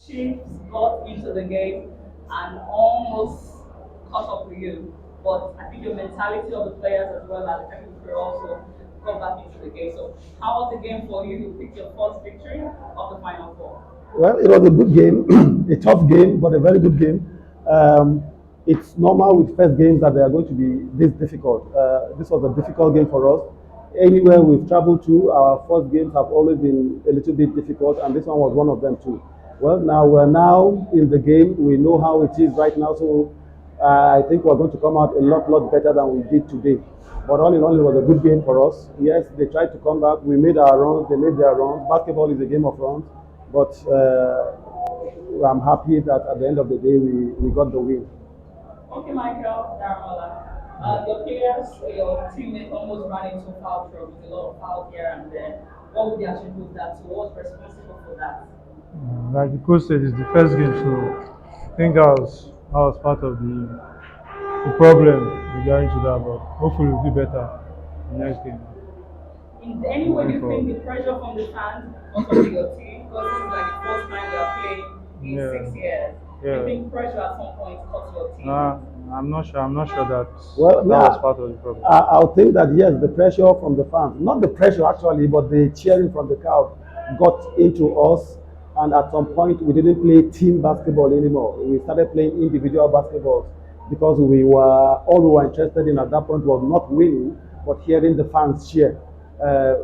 Chiefs got into the game and almost caught up with you. But I think your mentality of the players as well as the technical crew also got back into the game. So how was the game for you? You picked your first victory of the Final Four. Well, it was a good game, a tough game, but a very good game. Um, it's normal with first games that they are going to be this difficult. This was a difficult game for us. Anywhere we've traveled to, our first games have always been a little bit difficult, and this one was one of them too. Well, now we're now in the game. We know how it is right now, so I think we're going to come out a lot better than we did today. But all in all, it was a good game for us. Yes, they tried to come back. We made our runs. They made their runs. Basketball is a game of runs. But I'm happy that at the end of the day we got the win. Okay, Michael Daramola. Your players, your teammates almost ran into foul trouble with a lot of fouls here and there. What would you attribute that to? What's responsible for that? Like the coach said, it's the first game, so I think that was part of the problem regarding to that. But hopefully we'll do better the next game. In any way, do Moving you think forward. the pressure from the fans also to your team? Because this is like the first time we are playing in Yeah, 6 years. Do you yeah. think pressure at some point caught your team? I'm not sure. I'm not sure that Well, that was yeah, part of the problem. I'll think that yes, the pressure from the fans, not the pressure actually, but the cheering from the crowd got into us. And at some point, we didn't play team basketball anymore. We started playing individual basketballs because all we were interested in at that point was not winning, but hearing the fans cheer,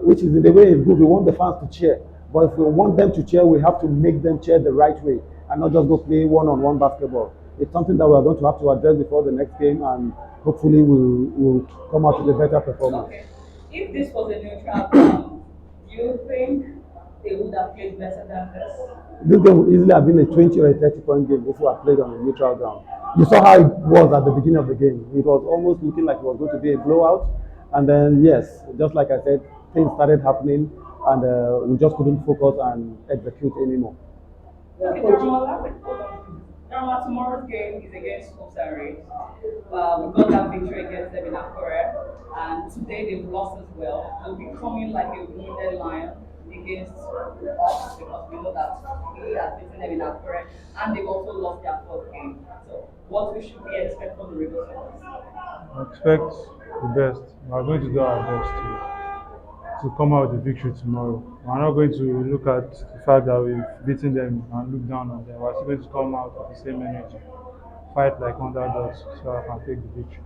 which is in the way is good. We want the fans to cheer, but if we want them to cheer, we have to make them cheer the right way and not just go play one-on-one basketball. It's something that we're going to have to address before the next game, and hopefully we'll come out with a better performance. Okay. If this was a neutral ground, do you think they would have played better than this? This game would easily have been a 20 or a 30-point game if we had played on a neutral ground. You saw how it was at the beginning of the game. It was almost looking like it was going to be a blowout. And then, yes, just like I said, things started happening and we just couldn't focus and execute anymore. Okay, Daramola, Daramola, tomorrow's game is against Hopes and Rage. We got that victory against them in Akure, and today they've lost as well. They'll be coming like a wounded lion against us because we know that we have beaten them in Akure, and they've also lost their first game. So, what we should be expect from the Rivers? I expect the best. We are going to do our best to come out with a victory tomorrow. We're not going to look at the fact that we've beaten them and look down on them. We're still going to come out with the same energy, fight like underdogs, so I can take the victory.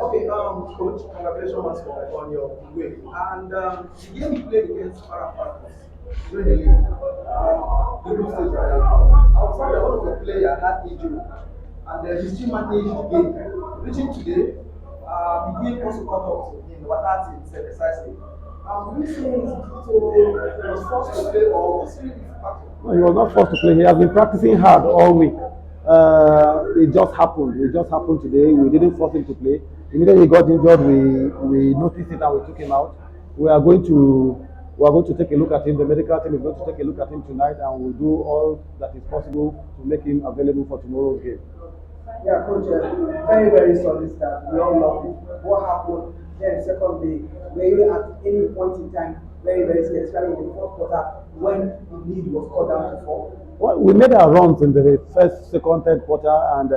Okay, coach, congratulations on your win. And the game you played against Farah during the league, the group stage right now. I was sorry that one of your players had injury, and he still managed the game. Reaching today, the game also caught up to him, what that is precisely. Would you say he was forced to play or was really factor? No, he was not forced to play. He has been practicing hard all week. It just happened. It just happened today. We didn't force him to play. Immediately he got injured, we noticed it and we took him out. We are going to take a look at him. The medical team is going to take a look at him tonight, and we'll do all that is possible to make him available for tomorrow's game. Yeah, coach, very solid start. We all love it. What happened then, second day, were you at any point in time very scared, especially in the fourth quarter when the lead was cut down to four? Well, we made our runs in the first, second, third quarter, and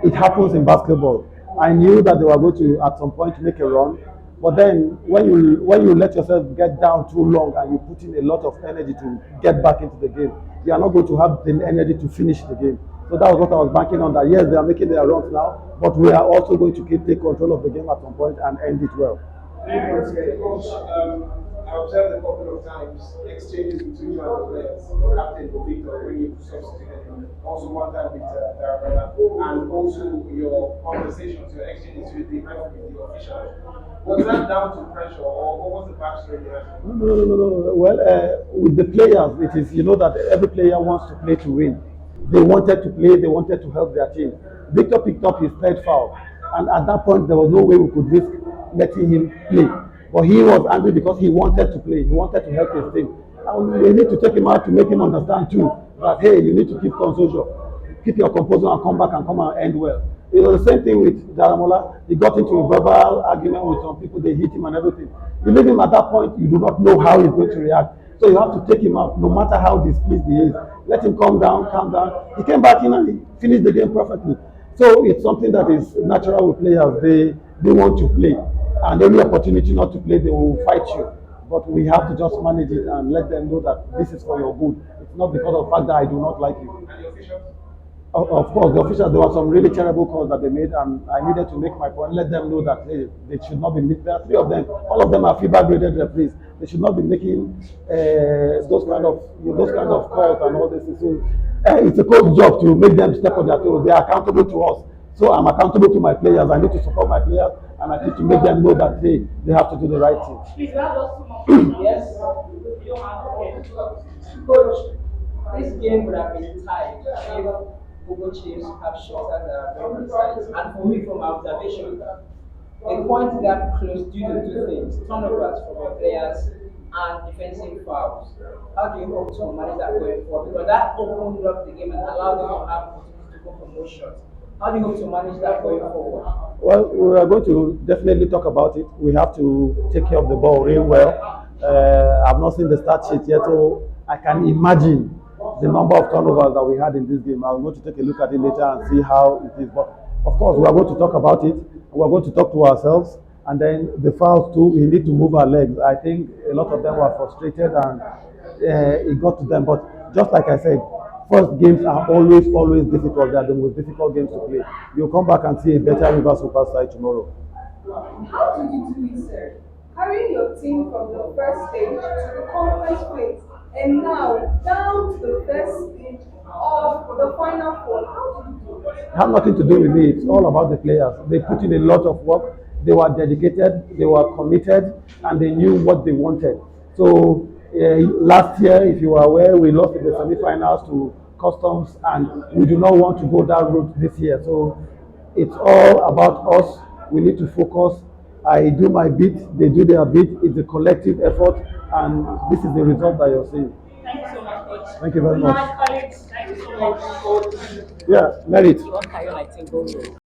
it happens in basketball. I knew that they were going to, at some point, make a run. But then, when you let yourself get down too long and you put in a lot of energy to get back into the game, you are not going to have the energy to finish the game. So that was what I was banking on. That yes, they are making their runs now, but we are also going to take control of the game at some point and end it well. Coach, I observed a couple of times exchanges between you and the players, Captain Victor, when you substituted him, also one time with Daramola, and also your conversations, your exchanges with the officials. Was that down to pressure, or what was the backstory there? No. Well, with the players, it is, you know, that every player wants to play to win. They wanted to play, they wanted to help their team. Victor picked up his third foul, and at that point, there was no way we could risk letting him play. But he was angry because he wanted to play, he wanted to help his team. And we need to take him out to make him understand too that hey, you need to keep composure, keep your composure and come back and come and end well. It was the same thing with Daramola. He got into a verbal argument with some people, they hit him and everything. You leave him at that point, you do not know how he's going to react. So you have to take him out, no matter how displeased he is. Let him calm down. He came back in and he finished the game perfectly. So it's something that is natural with players. They want to play, and any opportunity not to play, they will fight you. But we have to just manage it and let them know that this is for your good. It's not because of the fact that I do not like you. Of course, the officials, there were some really terrible calls that they made, and I needed to make my point, let them know that they should not be making. There are three of them. All of them are FIBA graded referees. They should not be making those kind of calls and all this. So, it's a coach job to make them step on their toes. They are accountable to us. So I'm accountable to my players. I need to support my players, and I need to make them know that they have to do the right thing. Please, we have just 2 more questions. Yes. You don't have Coach, this game would have been tied if Ogoh Chiefs have shots that are very precise. And for me, from my observation, the point gap closed due to two things: turnovers from your players and defensive fouls. How do you hope to manage that going forward? Because that opened up the game and allowed them to have opportunities to go for more shots. How do you hope to manage that going forward? Well, we are going to definitely talk about it. We have to take care of the ball real well. I've not seen the stat sheet yet, so I can imagine the number of turnovers that we had in this game. I'm going to take a look at it later and see how it is. But of course, we are going to talk about it. We are going to talk to ourselves, and then the fouls too. We need to move our legs. I think a lot of them were frustrated, and it got to them. But just like I said, first games are always difficult. They are the most difficult games to play. You'll come back and see a better River Super side tomorrow. How did you do it, sir? Carrying your team from the first stage to the conference phase and now down to the first stage of the final four. How did you do it? It had nothing to do with me. It's all about the players. They put in a lot of work. They were dedicated. They were committed, and they knew what they wanted. So last year, if you are aware, we lost in the semi-finals to Customs, and we do not want to go that route this year. So it's all about us. We need to focus. I do my bit. They do their bit. It's a collective effort, and this is the result that you're seeing. Thank you so much, Coach. Thank you very much. Colleagues, thank you so much. Yeah, merit. What can you like to go with?